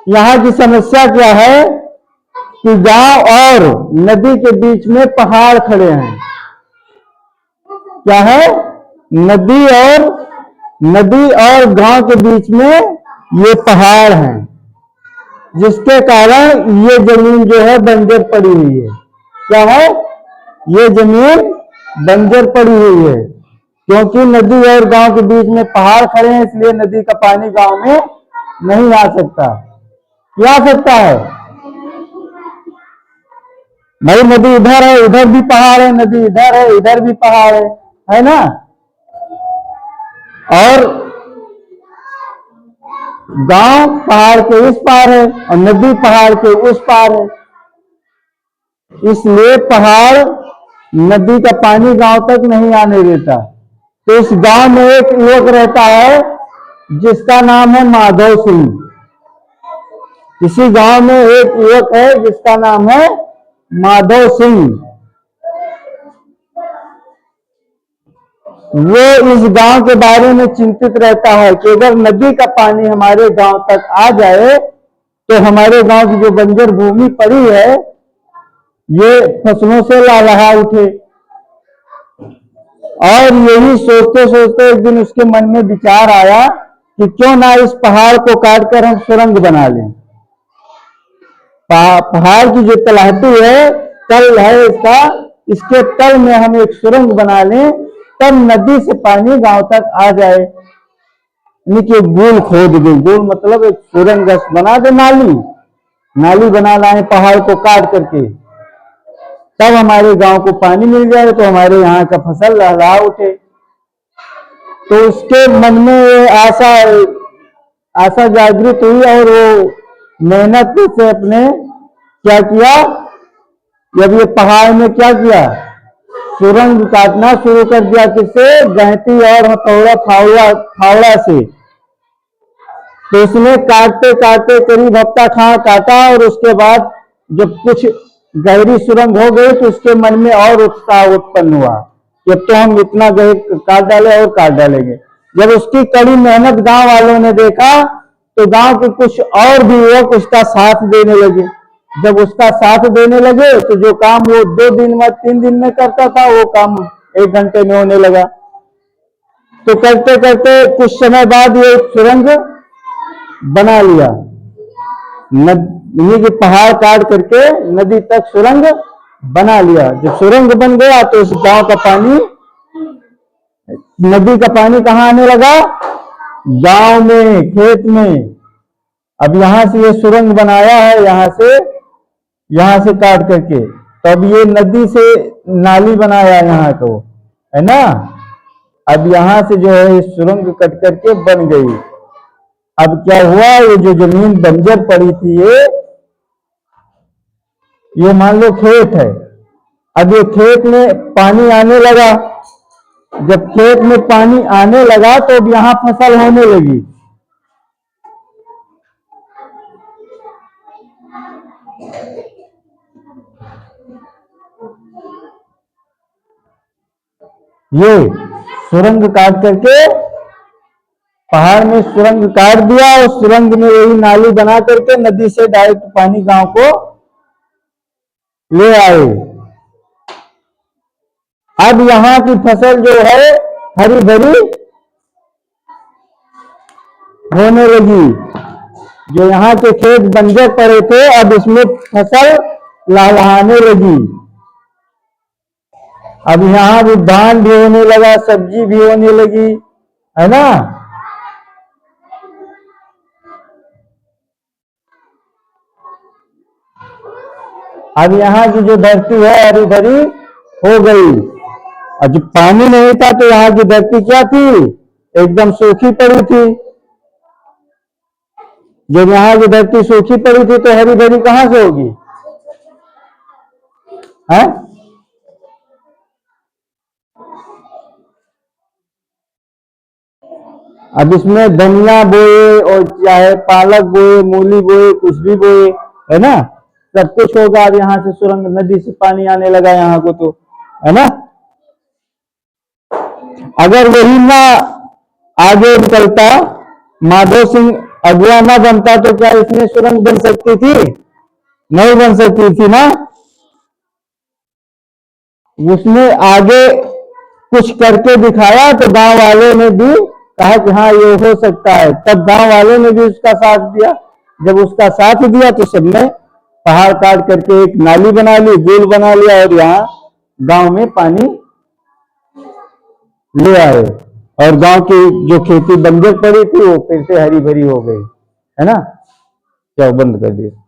यहाँ की समस्या क्या है कि गांव और नदी के बीच में पहाड़ खड़े हैं। क्या है? नदी और गांव के बीच में ये पहाड़ हैं, जिसके कारण ये जमीन जो है बंजर पड़ी हुई है। क्या है? ये जमीन बंजर पड़ी हुई है क्योंकि नदी और गांव के बीच में पहाड़ खड़े हैं, इसलिए नदी का पानी गांव में नहीं आ सकता। क्या आ सकता है भाई? नदी इधर है, इधर भी पहाड़ है, नदी इधर है, इधर भी पहाड़ है ना? और गांव पहाड़ के इस पार है और नदी पहाड़ के उस पार है, इसलिए पहाड़ नदी का पानी गांव तक नहीं आने देता। तो इस गांव में एक युवक रहता है जिसका नाम है माधव सिंह। इसी गांव में एक युवक है जिसका नाम है माधव सिंह। वो इस गांव के बारे में चिंतित रहता है कि अगर नदी का पानी हमारे गांव तक आ जाए तो हमारे गांव की जो बंजर भूमि पड़ी है ये फसलों से लहलहा उठे। और यही सोचते सोचते एक दिन उसके मन में विचार आया कि क्यों ना इस पहाड़ को काटकर हम सुरंग बना लें। पहाड़ की जो तलहटी है, तल है इसका, इसके तल में हम एक सुरंग बना लें, तब नदी से पानी गांव तक आ जाए। यानी कि गोल खोद दे, गोल मतलब एक सुरंग बना दे, नाली बना लाए पहाड़ को काट करके, तब हमारे गांव को पानी मिल जाए तो हमारे यहाँ का फसल लहलहा उठे। तो उसके मन में आशा जागृत हुई और वो मेहनत से अपने क्या किया, जब ये पहाड़ में क्या किया, सुरंग काटना शुरू कर दिया। किससे? गहती और हथौड़ा फावड़ा से। तो इसने काटते काटते करीब हफ्ता खां काटा और उसके बाद जब कुछ गहरी सुरंग हो गई तो उसके मन में और उत्साह उत्पन्न हुआ कि अब तो हम इतना गहरी काट डाले और काट डालेंगे। जब उसकी कड़ी मेहनत गांव वालों ने देखा तो गांव के कुछ और भी युवक उसका साथ देने लगे। जब उसका साथ देने लगे तो जो काम वो 2 दिन में 3 दिन में करता था वो काम 1 घंटे में होने लगा। तो करते करते कुछ समय बाद ये सुरंग बना लिया। ये पहाड़ काट करके नदी तक सुरंग बना लिया। जब सुरंग बन गया तो उस गांव का पानी, नदी का पानी कहाँ आने लगा? गांव में, खेत में। अब यहां से ये सुरंग बनाया है, यहां से काट करके, तब ये नदी से नाली बनाया यहाँ को, है ना? अब यहां से जो है सुरंग कट करके बन गई। अब क्या हुआ, ये जो जमीन बंजर पड़ी थी ये मान लो खेत है। अब ये खेत में पानी आने लगा। जब खेत में पानी आने लगा तो अब यहां फसल होने लगी। ये सुरंग काट करके, पहाड़ में सुरंग काट दिया और सुरंग में यही नाली बना करके नदी से डायरेक्ट पानी गांव को ले आए। अब यहाँ की फसल जो है हरी भरी होने लगी। जो यहाँ के खेत बंजर पड़े थे अब इसमें फसल लहलहाने लगी। अब यहाँ भी धान भी होने लगा, सब्जी भी होने लगी, है ना? अब यहाँ की जो धरती है हरी भरी हो गई। और जब पानी नहीं था तो यहाँ की धरती क्या थी? एकदम सूखी पड़ी थी। जब यहाँ की धरती सूखी पड़ी थी तो हरी भरी कहां से होगी? है? अब इसमें धनिया बोए और चाहे पालक बोए, मूली बोए, कुछ भी बोए, है ना, सब कुछ होगा। अब यहाँ से सुरंग, नदी से पानी आने लगा यहाँ को, तो है ना। अगर वही ना आगे निकलता, माधव सिंह अगुआ ना बनता तो क्या इसमें सुरंग बन सकती थी? नहीं बन सकती थी ना। उसने आगे कुछ करके दिखाया तो गांव वालों ने भी कहा कि हाँ ये हो सकता है, तब गांव वालों ने भी उसका साथ दिया। जब उसका साथ दिया तो सबने पहाड़ काट करके एक नाली बना ली, पुल बना लिया और यहाँ गांव में पानी ले आए और गांव की जो खेती बंजर पड़ी थी वो फिर से हरी भरी हो गई, है ना। क्या बंद कर दिया।